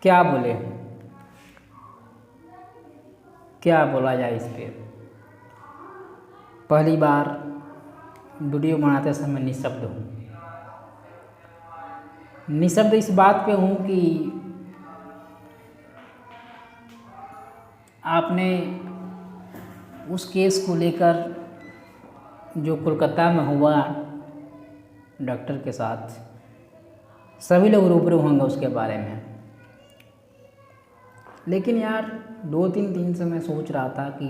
क्या बोले, क्या बोला जाए इस पे। पहली बार वीडियो बनाते समय निःशब्द हूँ। निःशब्द इस बात पे हूँ कि आपने उस केस को लेकर जो कोलकाता में हुआ डॉक्टर के साथ, सभी लोग रूबरू होंगे उसके बारे में। लेकिन यार 2-3 दिन से मैं सोच रहा था कि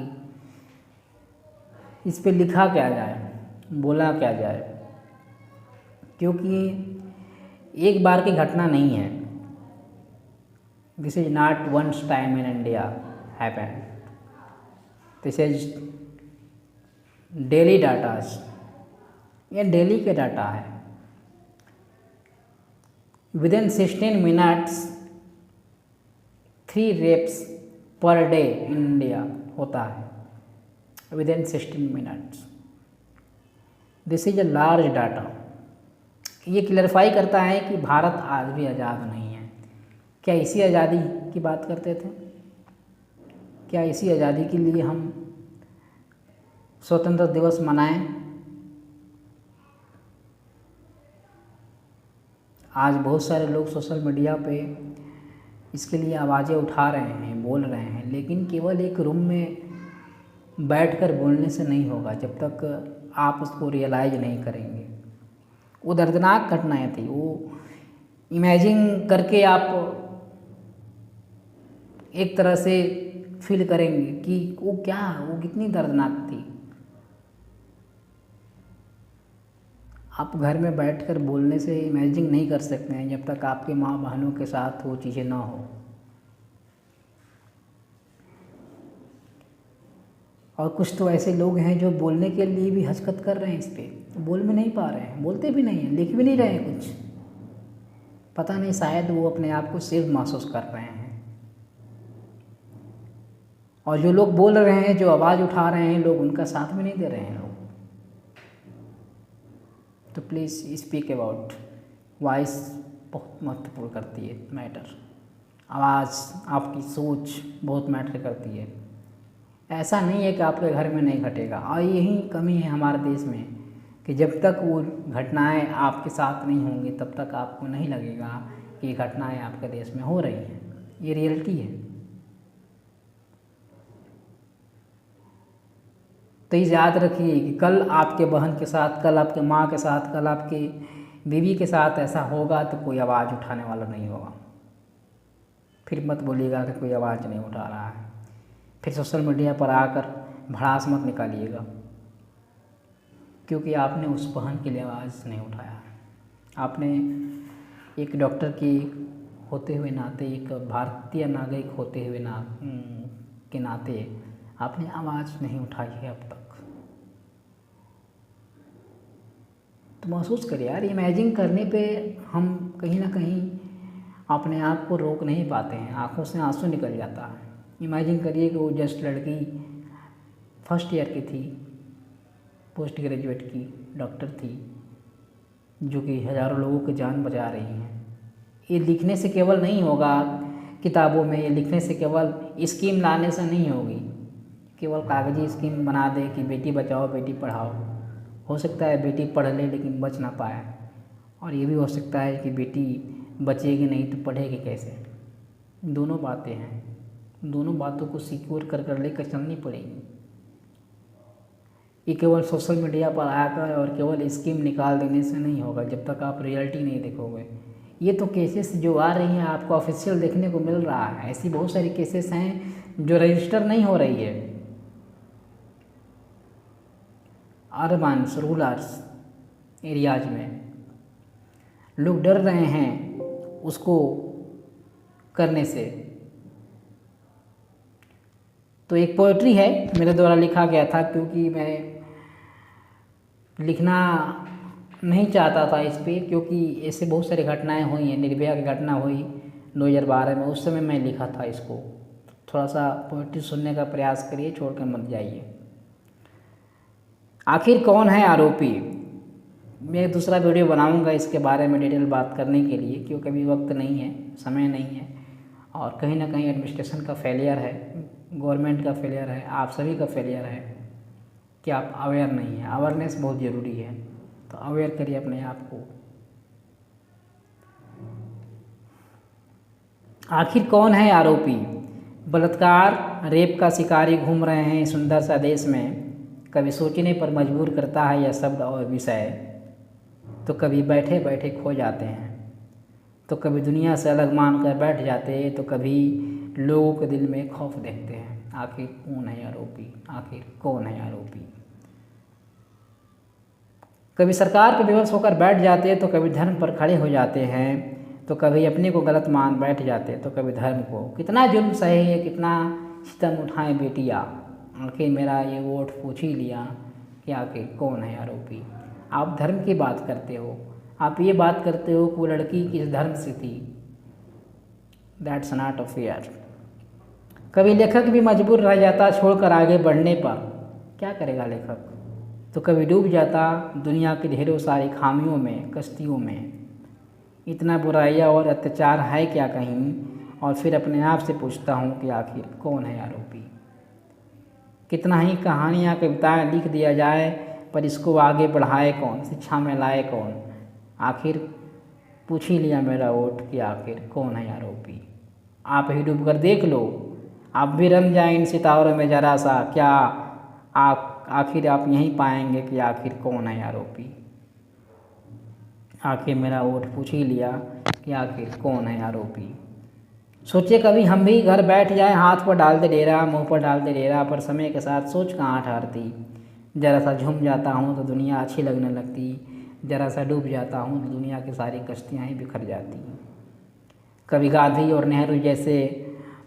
इस पे लिखा क्या जाए, बोला क्या जाए, क्योंकि एक बार की घटना नहीं है। This is not once time in India happen, this is daily datas. ये डेली के डाटा है। Within 16 minutes 3 rapes per day in India होता है, within 16 minutes. This is a large data. ये क्लैरिफाई करता है कि भारत आज भी आज़ाद नहीं है। क्या इसी आज़ादी की बात करते थे? क्या इसी आज़ादी के लिए हम स्वतंत्रता दिवस मनाएं? आज बहुत सारे लोग सोशल मीडिया पे इसके लिए आवाज़ें उठा रहे हैं, बोल रहे हैं, लेकिन केवल एक रूम में बैठकर बोलने से नहीं होगा जब तक आप उसको रियलाइज नहीं करेंगे। वो दर्दनाक घटनाएं थी, वो इमेजिन करके आप एक तरह से फील करेंगे कि वो कितनी दर्दनाक थी। आप घर में बैठकर बोलने से इमेजिन नहीं कर सकते हैं जब तक आपके माँ बहनों के साथ वो चीज़ें ना हो। और कुछ तो ऐसे लोग हैं जो बोलने के लिए भी हचकत कर रहे हैं, इस पे बोल भी नहीं पा रहे हैं, बोलते भी नहीं हैं, लिख भी नहीं रहे हैं कुछ। पता नहीं, शायद वो अपने आप को सेफ महसूस कर रहे हैं। और जो लोग बोल रहे हैं, जो आवाज़ उठा रहे हैं लोग, उनका साथ भी नहीं दे रहे हैं लोग। तो प्लीज़ स्पीक अबाउट। वॉइस बहुत महत्वपूर्ण करती है, मैटर। आवाज़, आपकी सोच बहुत मैटर करती है। ऐसा नहीं है कि आपके घर में नहीं घटेगा। और यही कमी है हमारे देश में कि जब तक वो घटनाएं आपके साथ नहीं होंगी तब तक आपको नहीं लगेगा कि ये घटनाएं आपके देश में हो रही हैं। ये रियलिटी है। तो ये याद रखिए कि कल आपके बहन के साथ, कल आपके माँ के साथ, कल आपके बीवी के साथ ऐसा होगा तो कोई आवाज़ उठाने वाला नहीं होगा। फिर मत बोलिएगा कि कोई आवाज़ नहीं उठा रहा है। फिर सोशल मीडिया पर आकर भड़ास मत निकालिएगा, क्योंकि आपने उस बहन के लिए आवाज़ नहीं उठाया। आपने एक डॉक्टर की होते हुए नाते, एक भारतीय नागरिक होते हुए के नाते आपने आवाज़ नहीं उठाई है अब तक। तो महसूस करिए यार, इमेजिन करने पे हम कहीं ना कहीं अपने आप को रोक नहीं पाते हैं, आंखों से आंसू निकल जाता है। इमेजिन करिए कि वो जस्ट लड़की फर्स्ट ईयर की थी, पोस्ट ग्रेजुएट की डॉक्टर थी, जो कि हज़ारों लोगों की जान बचा रही हैं। ये लिखने से केवल नहीं होगा किताबों में, ये लिखने से केवल स्कीम लाने से नहीं होगी, केवल कागजी स्कीम बना दे कि बेटी बचाओ बेटी पढ़ाओ। हो सकता है बेटी पढ़ ले लेकिन बच ना पाए, और ये भी हो सकता है कि बेटी बचेगी नहीं तो पढ़ेगी कैसे। दोनों बातें हैं, दोनों बातों को सिक्योर कर लेकर चलनी पड़ेगी। ये केवल सोशल मीडिया पर आकर और केवल स्कीम निकाल देने से नहीं होगा जब तक आप रियलिटी नहीं देखोगे। ये तो केसेस जो आ रही हैं आपको ऑफिशियल देखने को मिल रहा है। ऐसी बहुत सारी केसेस हैं जो रजिस्टर नहीं हो रही है। अर्बन रूरल्स एरियाज में लोग डर रहे हैं उसको करने से। तो एक पोएट्री है मेरे द्वारा लिखा गया था, क्योंकि मैं लिखना नहीं चाहता था इस पे, क्योंकि ऐसे बहुत सारी घटनाएं हुई हैं। निर्भया की घटना हुई 2012 में, उस समय मैं लिखा था इसको। थोड़ा सा पोएट्री सुनने का प्रयास करिए, छोड़ कर मत जाइए। आखिर कौन है आरोपी? मैं दूसरा वीडियो बनाऊंगा इसके बारे में डिटेल बात करने के लिए, क्योंकि अभी वक्त नहीं है, समय नहीं है। और कहीं ना कहीं एडमिनिस्ट्रेशन का फेलियर है, गवर्नमेंट का फेलियर है, आप सभी का फेलियर है कि आप अवेयर नहीं है। अवेयरनेस बहुत ज़रूरी है, तो अवेयर करिए अपने आप को। आखिर कौन है आरोपी? बलात्कार रेप का शिकारी घूम रहे हैं सुंदर सा देश में। कभी सोचने पर मजबूर करता है यह शब्द और विषय, तो कभी बैठे बैठे खो जाते हैं, तो कभी दुनिया से अलग मान कर बैठ जाते हैं, तो कभी लोगों के दिल में खौफ देखते हैं। आखिर कौन है आरोपी? आखिर कौन है आरोपी? कभी सरकार पे बेबस होकर बैठ जाते हैं, तो कभी धर्म पर खड़े हो जाते हैं, तो कभी अपने को गलत मान बैठ जाते, तो कभी धर्म को। कितना जुल्म सहे, कितना सितम उठाएं बेटियाँ, आखिर मेरा ये वोट पूछ ही लिया कि आखिर कौन है आरोपी। आप धर्म की बात करते हो, आप ये बात करते हो कि वो लड़की किस धर्म से थी। That's not a fair. कभी लेखक भी मजबूर रह जाता छोड़कर आगे बढ़ने पर, क्या करेगा लेखक। तो कभी डूब जाता दुनिया की ढेरों सारी खामियों में, कश्तियों में। इतना बुराइयाँ और अत्याचार है क्या कहीं, और फिर अपने आप से पूछता हूँ कि आखिर कौन है आरोपी। कितना ही कहानियाँ कविताएँ लिख दिया जाए, पर इसको आगे बढ़ाए कौन, शिक्षा में लाए कौन। आखिर पूछ ही लिया मेरा वोट कि आखिर कौन है आरोपी। आप ही डूब कर देख लो, आप भी रम जाए इन सितारों में ज़रा सा, क्या आप आखिर आप यहीं पाएंगे कि आखिर कौन है आरोपी। आखिर मेरा वोट पूछ ही लिया कि आखिर कौन है आरोपी। सोचे कभी हम भी घर बैठ जाए, हाथ पर डालते डेरा, मुंह पर डालते डेरा, पर समय के साथ सोच कहाँ ठहरती। ज़रा सा झूम जाता हूँ तो दुनिया अच्छी लगने लगती, ज़रा सा डूब जाता हूँ तो दुनिया की सारी कश्तियाँ ही बिखर जाती। कभी गांधी और नेहरू जैसे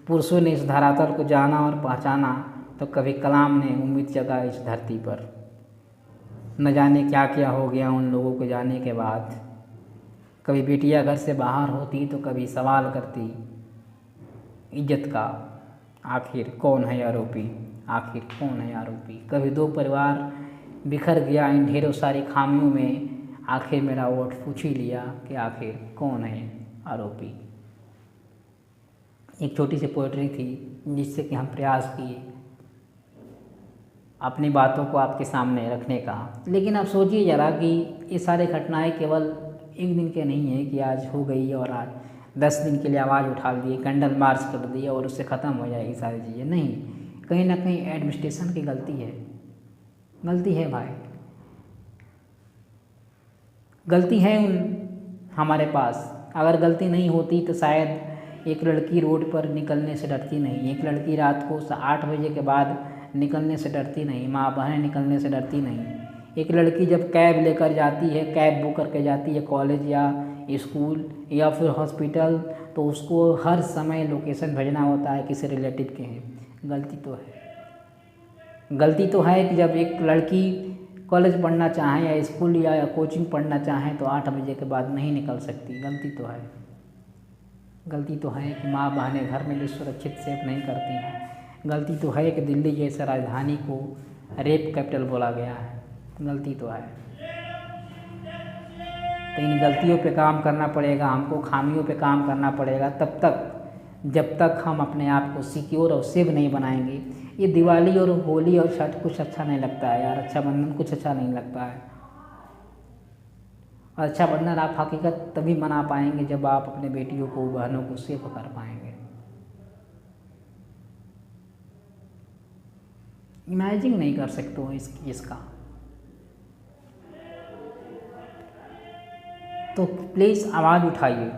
पुरुषों ने इस धरातल को जाना और पहचाना, तो कभी कलाम ने उम्मीद जगा इस धरती पर। न जाने क्या क्या हो गया उन लोगों को जाने के बाद। कभी बेटियां घर से बाहर होती, तो कभी सवाल करती इज्जत का, आखिर कौन है आरोपी। आखिर कौन है आरोपी। कभी दो परिवार बिखर गया इन ढेरों सारी खामियों में, आखिर मेरा वोट पूछ ही लिया कि आखिर कौन है आरोपी। एक छोटी सी पोएट्री थी जिससे कि हम प्रयास किए अपनी बातों को आपके सामने रखने का। लेकिन आप सोचिए ज़रा कि ये सारे घटनाएं केवल एक दिन के नहीं है कि आज हो गई और आज 10 दिन के लिए आवाज़ उठा दिए, कैंडल मार्च कर दिए और उससे ख़त्म हो जाएगी सारी चीज़ें। नहीं, कहीं ना कहीं एडमिनिस्ट्रेशन की गलती है। गलती है भाई, गलती है हमारे पास। अगर गलती नहीं होती तो शायद एक लड़की रोड पर निकलने से डरती नहीं, एक लड़की रात को 8 बजे के बाद निकलने से डरती नहीं, माँ बहनें निकलने से डरती नहीं। एक लड़की जब कैब लेकर जाती है, कैब बुक करके जाती है कॉलेज या स्कूल या फिर हॉस्पिटल, तो उसको हर समय लोकेशन भेजना होता है किसी रिलेटिव के हैं। गलती तो है। गलती तो है कि जब एक लड़की कॉलेज पढ़ना चाहें या स्कूल या कोचिंग पढ़ना चाहें तो 8 बजे के बाद नहीं निकल सकती। गलती तो है। गलती तो है कि माँ बहनें घर में भी सुरक्षित सेफ नहीं करती हैं। गलती तो है कि दिल्ली जैसे राजधानी को रेप कैपिटल बोला गया है। गलती तो है। तो इन गलतियों पे काम करना पड़ेगा हमको, खामियों पे काम करना पड़ेगा तब तक जब तक हम अपने आप को सिक्योर और सेफ नहीं बनाएंगे। ये दिवाली और होली और छठ कुछ अच्छा नहीं लगता है यार, रक्षाबंधन कुछ अच्छा नहीं लगता है। और रक्षाबंधन आप हकीकत तभी मना पाएंगे जब आप अपने बेटियों को, बहनों को सेफ कर पाएंगे। इमेजिन नहीं कर सकते हो इसका। तो प्लीज़ आवाज़ उठाइए,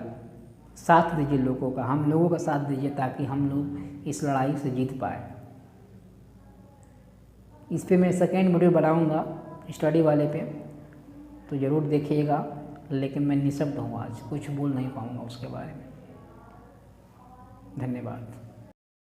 साथ दीजिए लोगों का, हम लोगों का साथ दीजिए ताकि हम लोग इस लड़ाई से जीत पाए। इस पे मैं सेकेंड वीडियो बनाऊंगा स्टडी वाले पे, तो ज़रूर देखिएगा। लेकिन मैं निशब्द हूँ, आज कुछ बोल नहीं पाऊँगा उसके बारे में। धन्यवाद।